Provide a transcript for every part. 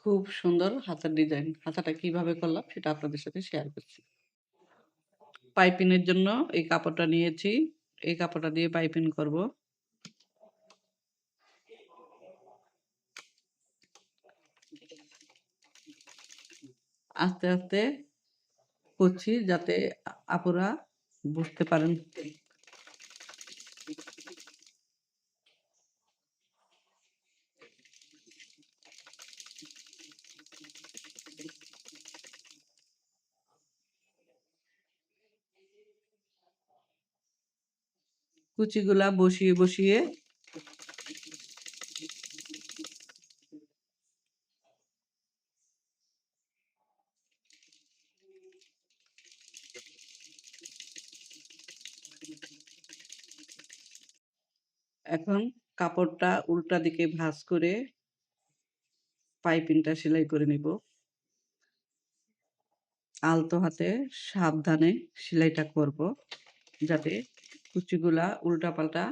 খুব সুন্দর হাতার ডিজাইন। হাতাটা কিভাবে করলাম সেটা আপনাদের সাথে শেয়ার করছি। পাইপিংয়ের জন্য এই কাপড়টা নিয়েছি। এই কাপড়টা দিয়ে পাইপিং করব। আস্তে, আস্তে করছি যাতে আপুরা বুঝতে পারেন। কুচিগুলা বসিয়ে, বসিয়ে এখন কাপড়টা উল্টা দিকে ভাঁজ করে পাইপিংটা সেলাই করে নিব। আলতো হাতে সাবধানে সেলাইটা করব যাতে কুচিগুলা উল্টাপাল্টা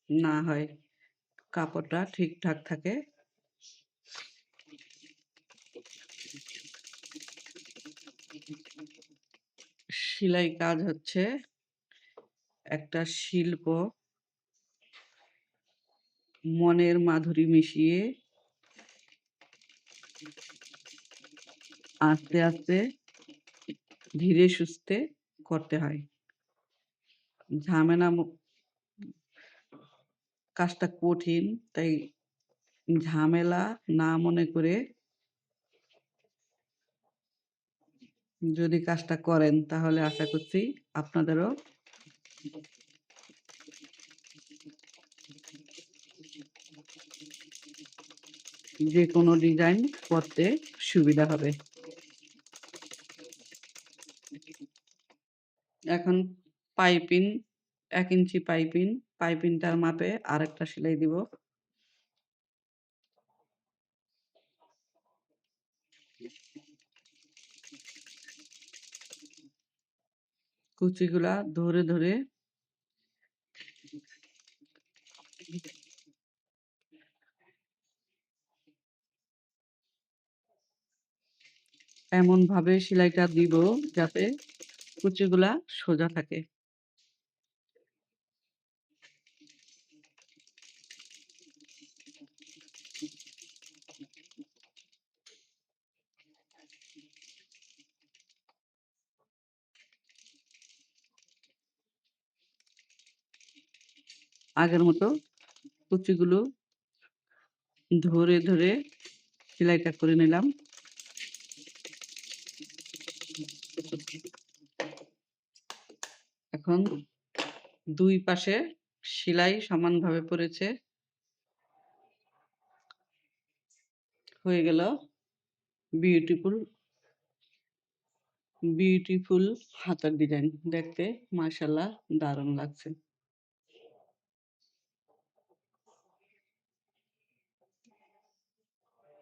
না হয়, কাপড়টা ঠিকঠাক থাকে। সেলাই কাজ হচ্ছে একটা শিল্প। মনের মাধুরী মিশিয়ে আস্তে, আস্তে ধীরে সুস্থে করতে হয়। ঝামেলা কাজটা কঠিন, তাই ঝামেলা না মনে করে যদি কাজটা করেন তাহলে আশা করছি আপনাদেরও যেকোনো ডিজাইন করতে সুবিধা হবে। এখন পাইপিং ১ ইঞ্চি পাইপিংটার মাপে আরেকটা সেলাই দিব। কুচিগুলা ধরে, ধরে এমনভাবে সেলাইটা দিব যাতে কুচিগুলা সোজা থাকে। আগের মতো কুচিগুলো ধরে, ধরে সেলাইটা করে নিলাম। এখন ২ পাশে সেলাই সমানভাবে পড়েছে। হয়ে গেল বিউটিফুল, বিউটিফুল হাতার ডিজাইন। দেখতে মাশাআল্লাহ দারুণ লাগছে।